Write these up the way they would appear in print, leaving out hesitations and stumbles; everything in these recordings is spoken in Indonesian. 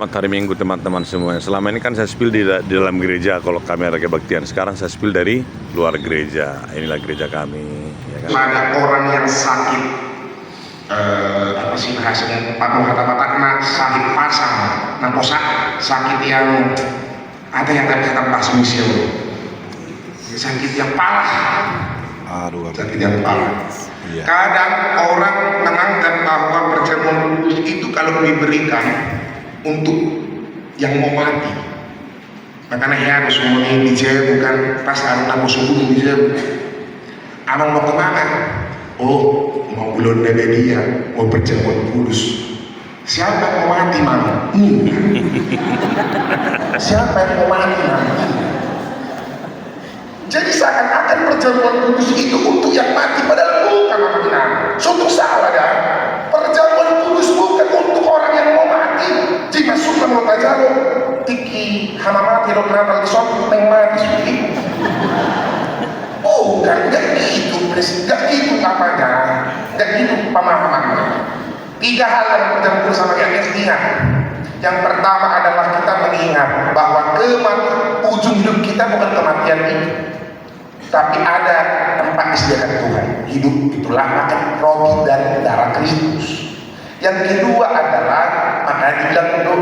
Selamat hari Minggu teman-teman semuanya. Selama ini kan saya spill di dalam gereja kalau kami ada kebaktian. Sekarang saya spill dari luar gereja. Inilah gereja kami. Ya kan? Ada orang yang sakit, apa sih bahasanya? Kata-kata sakit pasang, sakit yang ada yang kata bahasa Indonesia, sakit yang parah. Sakit yang parah. Iya. Kadang orang menganggap bahwa perjamuan kudus itu kalau diberikan untuk yang mau mati, makanya ya semuanya dijawab bukan pas aku subuh dijawab. Abang mau kemana? Oh, mau ulun dia, mau perjamuan kudus. Siapa yang mau mati mama? Siapa yang mau mati mama? Jadi seakan-akan perjamuan kudus itu untuk yang mati, padahal bukan benar. Sungguh salah ya. Perjamuan kudus bukan untuk orang yang mau mati. Jika suka mau tajaro, tiki hama mati dok natal disok neng mati suki. Oh, kan gak gitu, gak gitu namanya, gak gitu pemahamannya. 3 hal yang bercampur sama yang intinya. Yang pertama adalah kita mengingat bahwa ujung hidup kita bukan kematian ini, tapi ada tempat disediakan Tuhan. Hidup itulah makan roti dan darah Kristus. Yang kedua adalah makanya dibilang untuk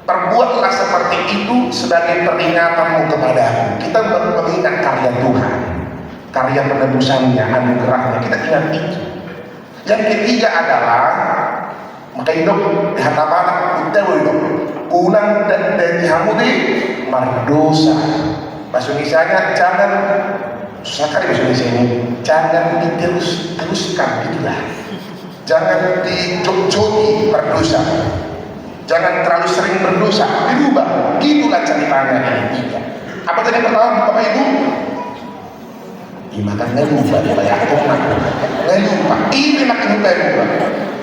perbuatlah seperti itu sebagai peringatanmu kepadaku. Kita mengingat karya Tuhan, karya penebusannya, anugerahnya. Kita ingat itu. Yang ketiga adalah maka hidup hatapan kita hidup ulang dan dihamudi mardosa. Bahasa Indonesia jangan susah kali bahasa Indonesia ini. Jangan diteruskan itulah. Jangan dijog-jogi berdosa. Jangan terlalu sering berdosa, dirubah. Gitulah ceritanya ini 3. Apa tadi pertama Bapak Ibu? Makan ngelupa, dibayar koma. Ngelupa, ini makin ngelupa.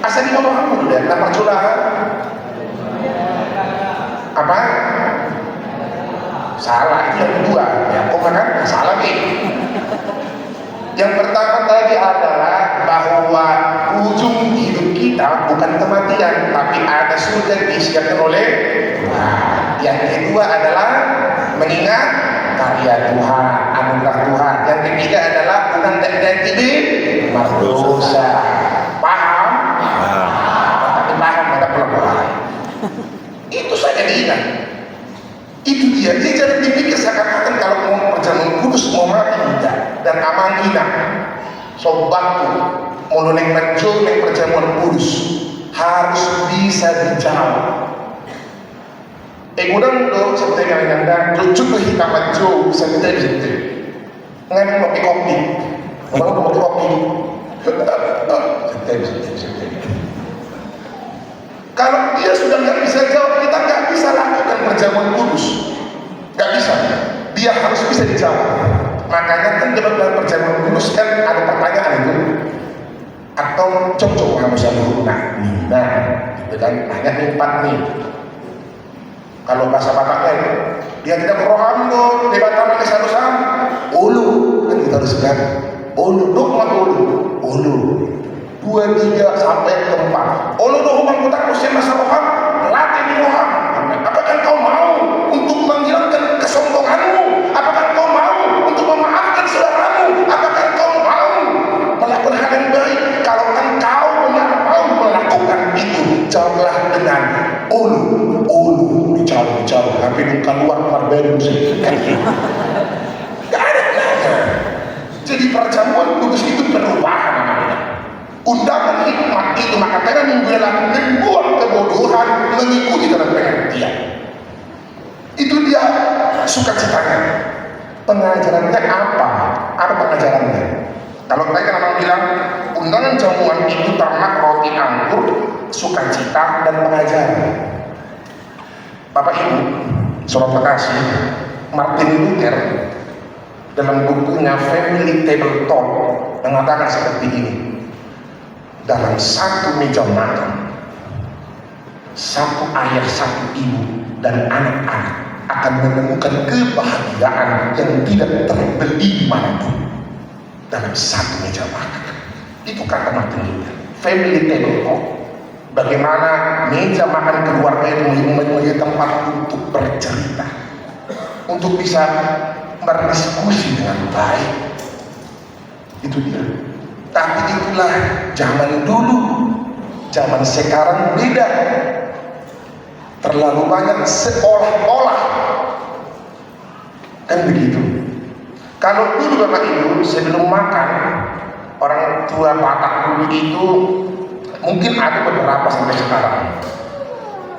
Asal di bawah kamu dulu ya, nama curahan. Apa? Salah, itu yang kedua. Ya, koma kan? Salah nih. Yang pertama tadi adalah bahwa ujung hidup kita bukan kematian, tapi ada surga yang disediakan oleh Tuhan. Yang kedua adalah mengingat karya Tuhan, anugerah Tuhan. Yang ketiga adalah bukan dan tidak mardosa. Paham? Tapi paham ada pelbagai. Itu saja diingat. Itu dia. Dia jangan dipikir seakan-akan kalau mau perjamuan kudus mau mati tidak. Dan aman kita sobatku mau neng menjual neng perjamuan kudus harus bisa dijawab. Kemudian do seperti yang anda lucu tuh hitam menjual seperti ngan kopi orang mau kopi seperti kalau dia sudah nggak bisa jawab, kita nggak bisa lakukan perjamuan kudus, nggak bisa. Dia harus bisa dijawab. Makanya kan dalam perjamuan kudus kan ada pertanyaan itu, atau cocok kamu selalu nah, gitu kan? Nanya nih 4 nih. Kalau bahasa Bataknya itu, dia tidak beroham loh, debatan lagi satu-satu. Ulu, kan kita harus kan? Ulu, dogma ulu. 2, 3 sampai ke 4. Ulu dohumang kotak musim masa roham, latih di roham. Apakah kau mau untuk menghilangkan kesombonganmu? Apakah kau mau untuk memaafkan saudaramu? Apakah kau mau melakukan hal yang baik? Kalau engkau mau melakukan itu, jawablah dengan ulu, bicara, tapi bukan luar marberi musik. Gak ada kenanya. Jadi perjamuan kudus itu perubahan namanya. Undangan hikmat itu maka karena minggu dalam membuang kebodohan mengikuti dalam pengertian. Itu dia sukacitanya. Pengajarannya apa? Apa pengajarannya? Kalau tadi kan orang bilang undangan jamuan itu ternak roti anggur, sukacita dan pengajaran. Bapak Ibu, Sobat Bekasi, Martin Luther dalam bukunya Family Table Talk mengatakan seperti ini. Dalam satu meja makan, satu ayah, satu ibu dan anak-anak akan menemukan kebahagiaan yang tidak terbeli dimanapun. Dalam satu meja makan. Itu kata Martin Luther. Family Table Talk. bagaimana meja makan keluarga itu menjadi tempat untuk bercerita, untuk bisa berdiskusi dengan baik. Itu dia. Tapi itulah zaman dulu. Zaman sekarang beda. Terlalu banyak seolah-olah, kan begitu. Kalau dulu Bapak Ibu sebelum makan, orang tua Batak dulu itu mungkin ada beberapa sampai sekarang,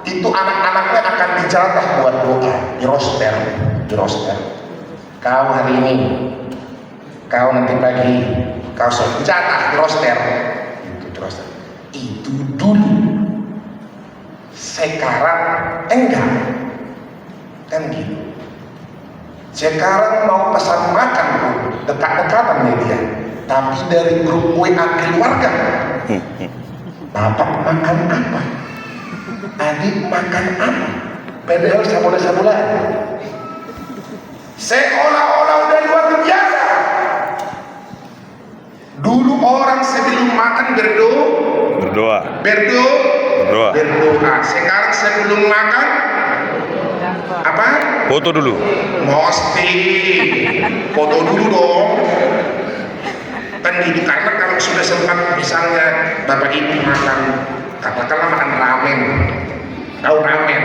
itu anak-anaknya akan dijatah buat doa, di roster. Kau hari ini, kau nanti pagi, kau jatah di roster. Itu dulu. Sekarang enggak, kan gitu. Sekarang mau pesan makan pun dekat-dekatan media, tapi dari grup WA keluarga. Bapak makan apa? Adik makan apa? Padahal sabola-sabola. Seolah-olah udah luar biasa. Dulu orang sebelum makan berdoa. Sekarang sebelum makan apa? Foto dulu. Mesti foto dulu dong. Kan gitu, karena kalau sudah sempat misalnya Bapak Ibu makan, katakanlah makan ramen. Tahu ramen?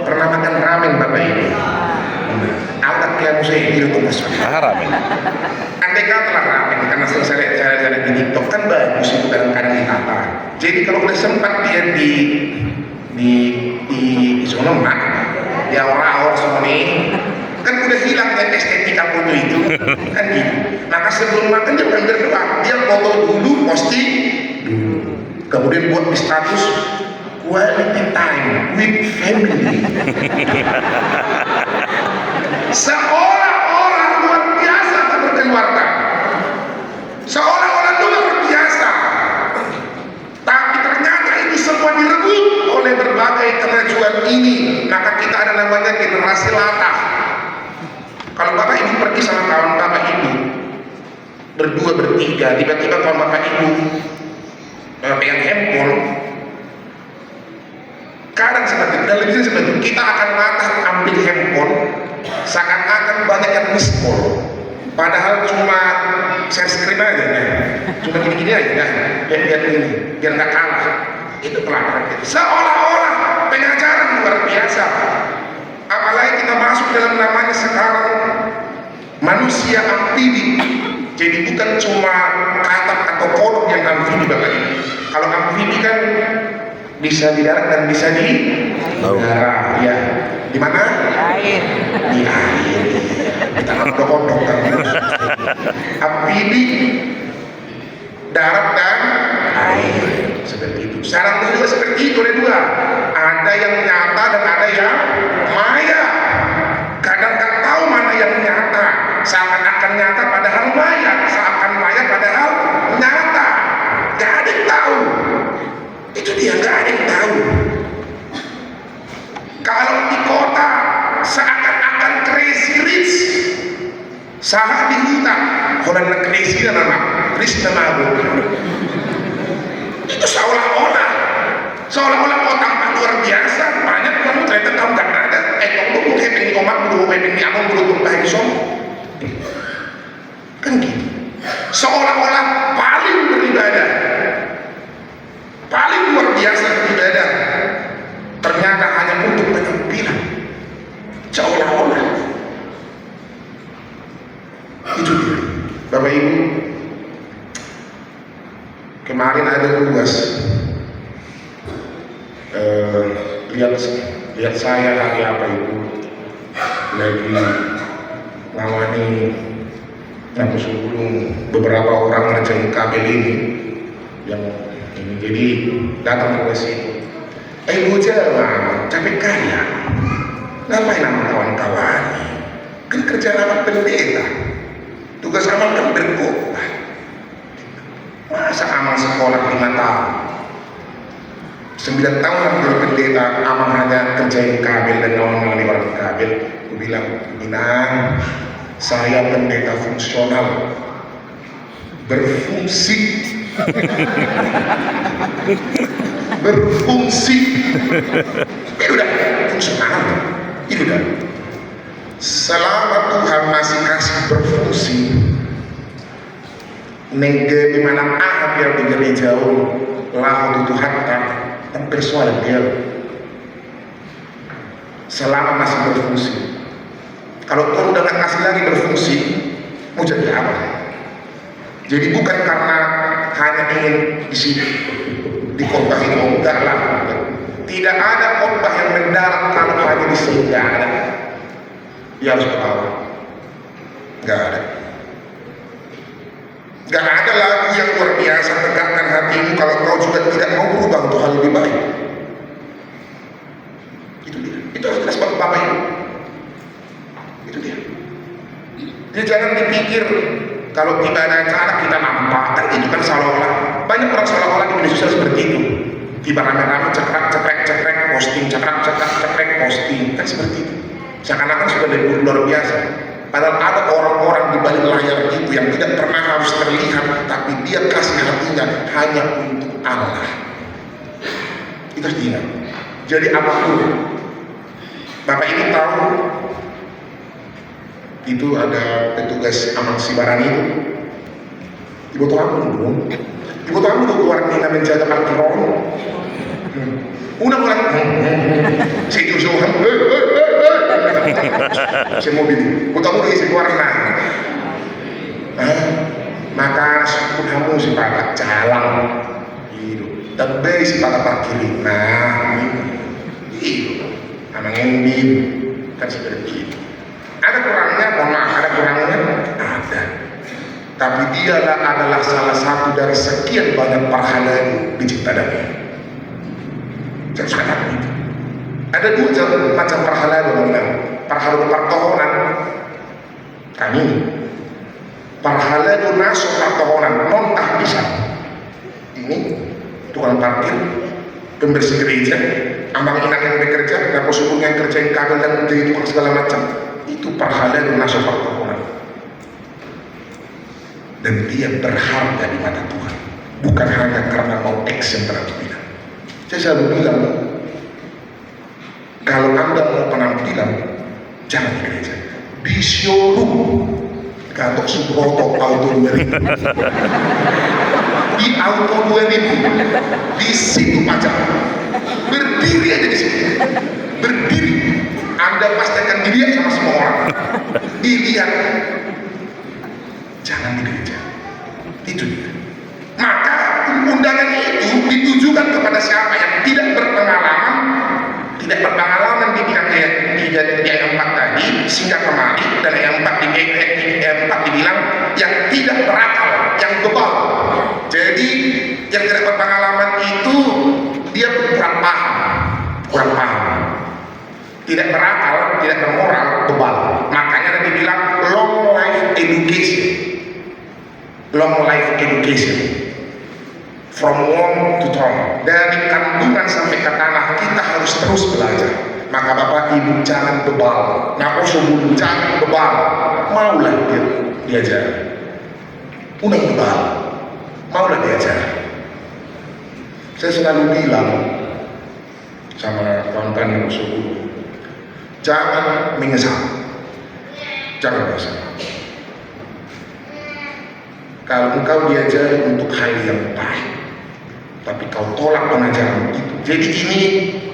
Pernah makan ramen Bapak Ibu? Awak yang saya itu Ramen. Andai katalah ramen, karena saya lihat di TikTok kan bagus itu kadang-kadang ditata. Jadi kalau udah sempat dia di sono mak, dia orang semua nih, kan udah hilang kan estetika foto itu, kan gitu. Maka sebelum makan dia bukan berdoa, dia foto dulu, posting dulu, kemudian buat di status quality time with family. Seolah-olah luar biasa berkeluarga, seolah-olah luar biasa, tapi ternyata itu semua direbut oleh berbagai kemajuan ini. Maka kita ada namanya generasi latah. Kalau Bapak Ibu pergi sama kawan Bapak Ibu berdua bertiga, tiba-tiba kawan Bapak Ibu pegang handphone, kadang seperti itu, dan lebih seperti itu, kita akan latah ambil handphone seakan-akan banyak yang miss call, padahal cuma share screen aja ya. Cuma gini-gini aja ya. Biar ini, biar nggak kalah. Itu pelataran kita. Seolah-olah pengajaran luar biasa. Apalagi kita masuk dalam namanya sekarang manusia amfibi. Jadi bukan cuma katak atau kolom yang amfibi Bapak Ibu. Kalau amfibi kan bisa di darat dan bisa di udara, ya. Di mana? Air. Di air. Kita nggak kodok kan. Amfibi, darat dan air. Seperti itu. Sekarang juga seperti itu, ada dua. Ada yang nyata dan ada yang maya. Kadang nggak tahu mana yang nyata. Seakan-akan nyata padahal maya. Seakan maya padahal nyata. Gak ada yang tahu. Itu dia, nggak ada yang tahu. Kalau di kota seakan-akan crazy rich, salah di hutan, orang crazy nama rich nama aku. Itu seolah-olah kota luar biasa, banyak kamu ternyata kamu nggak ada. Kamu butuh heping di omak, butuh heping di abang, butuh tumpah di som. Kan gitu. Seolah-olah paling beribadah, paling luar biasa beribadah, ternyata hanya untuk penampilan. Seolah-olah. Itu dia. Bapak Ibu, kemarin ada tugas lihat saya hari apa itu lagi ngawani yang sebelum beberapa orang ngerjain kabel ini yang ini, jadi datang ke situ. Bocah capek kaya, ngapain sama kawan-kawan? Kan kerja amat pendeta, tugas amal kan berkhotbah. Masa amal sekolah 5 tahun, 9 tahun kan jadi pendeta, amal hanya kerjain kabel dan ngawal di warung kabel. Aku bilang, Minang, saya pendeta fungsional, berfungsi. berfungsi. Itu udah fungsional. Itu udah. Selama Tuhan masih kasih berfungsi, di mana Ahab yang di gereja lahu itu hatta dan persoalan dia selama masih berfungsi. Kalau Tuhan udah kasih lagi berfungsi, mau jadi apa? Jadi bukan karena hanya ingin di sini dikhotbah itu, enggak lah. Tidak ada khotbah yang mendarat kalau hanya di sini, enggak ada. Dia harus berlawan. Enggak ada. Enggak ada lagu yang luar biasa tegakkan hatimu kalau kau juga tidak mau berubah untuk hal lebih baik. Itu dia. Itu harus kita sebab Bapak Ibu. Itu dia. Dia jangan dipikir kalau tiba ada acara kita nampak, kan itu kan seolah-olah banyak orang seolah-olah di media sosial seperti itu. Tiba rame-rame cekrek posting, cekrek posting, kan seperti itu. Seakan-akan sudah lebih luar biasa. Padahal ada orang-orang di balik layar itu yang tidak pernah harus terlihat, tapi dia kasih hatinya hanya untuk Allah. Itu harus diingat. Jadi apapun, Bapak ini tahu itu ada petugas aman Sibarani itu. Ibu tahu apa dong? Ibu tahu itu keluar kita menjaga parkiran. Una mulai, saya jauh-jauhan, saya mobil. Ibu tahu lagi saya keluar nah. Maka pun kamu si pada jalan, itu. Tapi si pada parkirin, nah, itu. Anak ngembil, kan seperti itu. Ada kurangnya, mohon maaf, ada kurangnya? Ada. Tapi dialah adalah salah satu dari sekian banyak pahala di cipta damai. Jangan suka takut itu. Ada dua macam pahala teman-teman. Pahala pertohonan kami. Pahala itu naso pertohonan non tahbisan. Ini tukang parkir, pembersih gereja, ambang inak yang bekerja, dan posisi yang kerja yang kabel dan jadi tukang segala macam. Itu pahala itu naso pertohonan. Dan dia berharga di mata Tuhan, bukan hanya karena mau action penampilan. Saya selalu bilang, kalau Anda mau penampilan, jangan di gereja, di showroom, kantor Subroto Auto 2000, di Auto 2000, di situ pajak, berdiri aja di situ, berdiri. Anda pasti akan dilihat sama semua orang, dilihat. Jangan di gereja, itu dia. Maka undangan itu ditujukan kepada siapa yang tidak berpengalaman di bidang yang 4 tadi, sehingga kemari dan yang 4 dibilang yang tidak berakal, yang bebal. Jadi yang tidak berpengalaman itu dia kurang paham, tidak berakal, tidak bermoral, bebal. Makanya ada dibilang long life education from womb to tomb, dari kandungan sampai ke tanah kita harus terus belajar. Maka Bapak Ibu jangan bebal, sebelum jangan bebal, maulah diajar, unang bebal, maulah diajar. Saya selalu bilang sama kawan-kawan yang sebelum, jangan menyesal, jangan menyesal. Kalau engkau diajari untuk hal yang baik, tapi kau tolak pengajaran itu. Jadi ini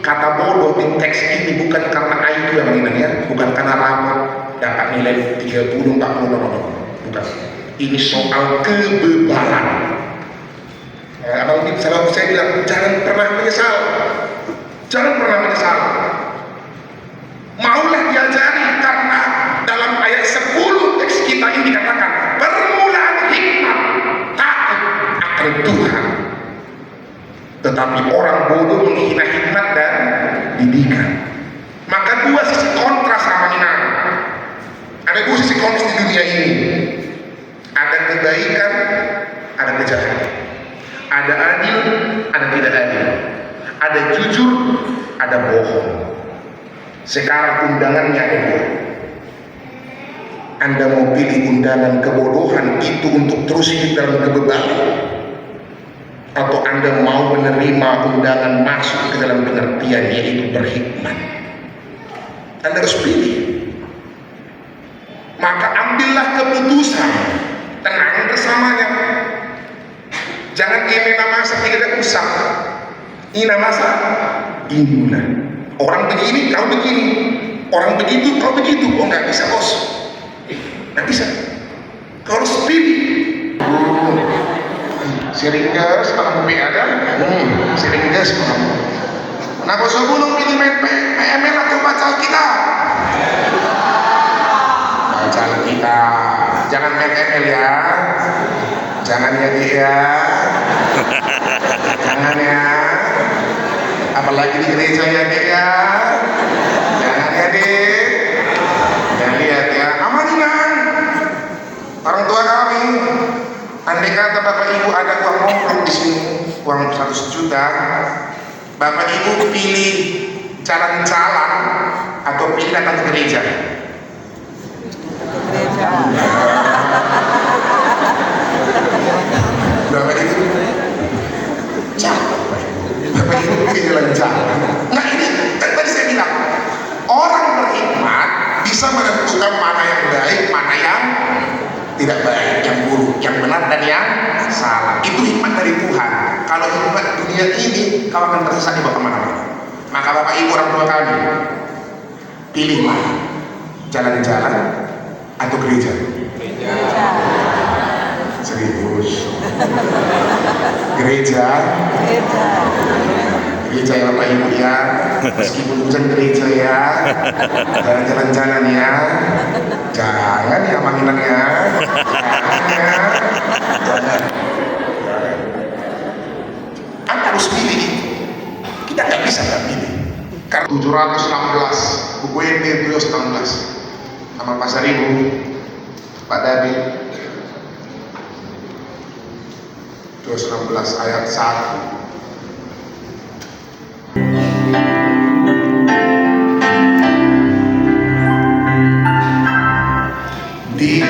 kata bodoh di teks ini bukan karena IQ yang ini ya, bukan karena rapat dapat nilai 30, 40, bukan. Ini soal kebebalan. Selalu saya bilang jangan pernah menyesal, Maulah diajari karena dalam ayat 10 teks kita ini dikatakan permulaan hikmat takut akan Tuhan. Tetapi orang bodoh menghina hikmat dan didikan. Maka dua sisi kontras sama ini. Ada dua sisi kontras di dunia ini. Ada kebaikan, ada kejahatan. Ada adil, ada tidak adil. Ada jujur, ada bohong. Sekarang undangannya ada dua. Anda mau pilih undangan kebodohan itu untuk terus hidup dalam kebebalan, atau Anda mau menerima undangan masuk ke dalam pengertian yaitu berhikmat, Anda harus pilih. Maka ambillah keputusan, tenang bersamanya. Jangan ini nama tidak ada usah. Ini nama ini. Orang begini, kau begini. Orang begitu, kau begitu. Oh, nggak bisa, bos. Nggak bisa. Kau harus pilih. Siringgas, pengamu ada. Siringgas, pengamu. Kenapa sebelum pilih PML atau baca kita? Baca kita. Jangan main ML ya. Jangan ya dia ya. Jangan ya. Apalagi di gereja ya dia ya. Jangan ya dia. Dan lihat ya, amaningan orang tua kami. Andai kata bapak ibu ada uang nomplok di sini, uang 100 juta, bapak ibu pilih jalan-jalan atau pilih datang ke gereja? Bapak ibu bapak ibu pilih jalan-jalan. Nah ini kan tadi saya bilang, orang berhikmat bisa menentukan mana yang baik, mana yang tidak baik, yang buruk, yang benar dan yang salah. Itu hikmat dari Tuhan. Kalau hikmat dunia ini, kau akan tersesat di bawah kemana-mana. Maka bapak ibu orang tua kami, pilihlah jalan-jalan atau gereja. Serius. Gereja ya bapak ibu ya, meskipun hujan gereja ya, jalan-jalan ya, jangan ya manggilan ya, jangan. Anda harus pilih itu. Kita nggak bisa nggak pilih. Karena 716 buku ini 716 sama Pasar Ibu, Pak David 216 ayat 1. Di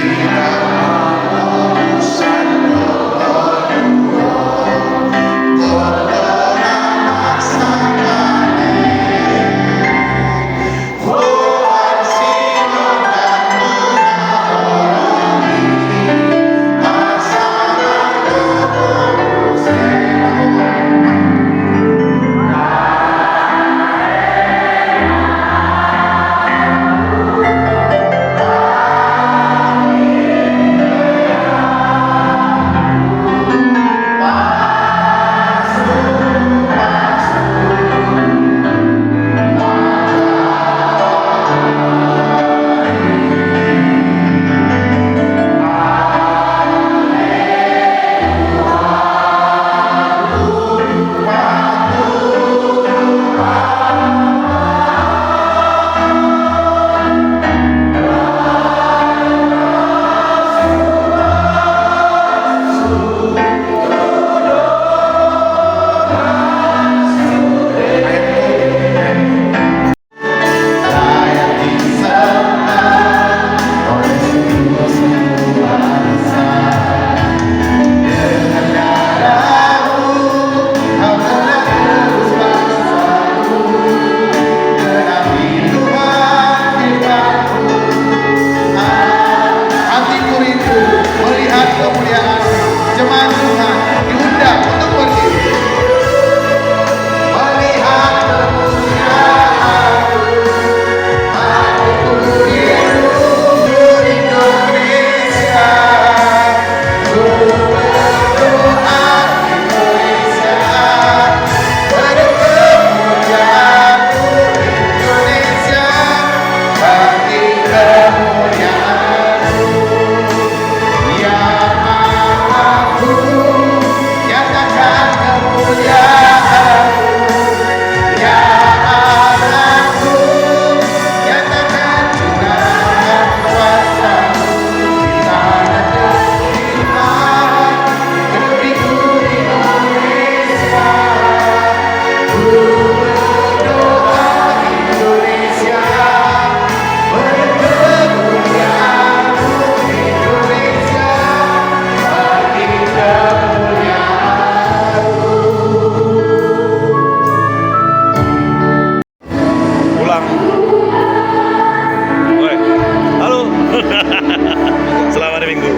hari Minggu.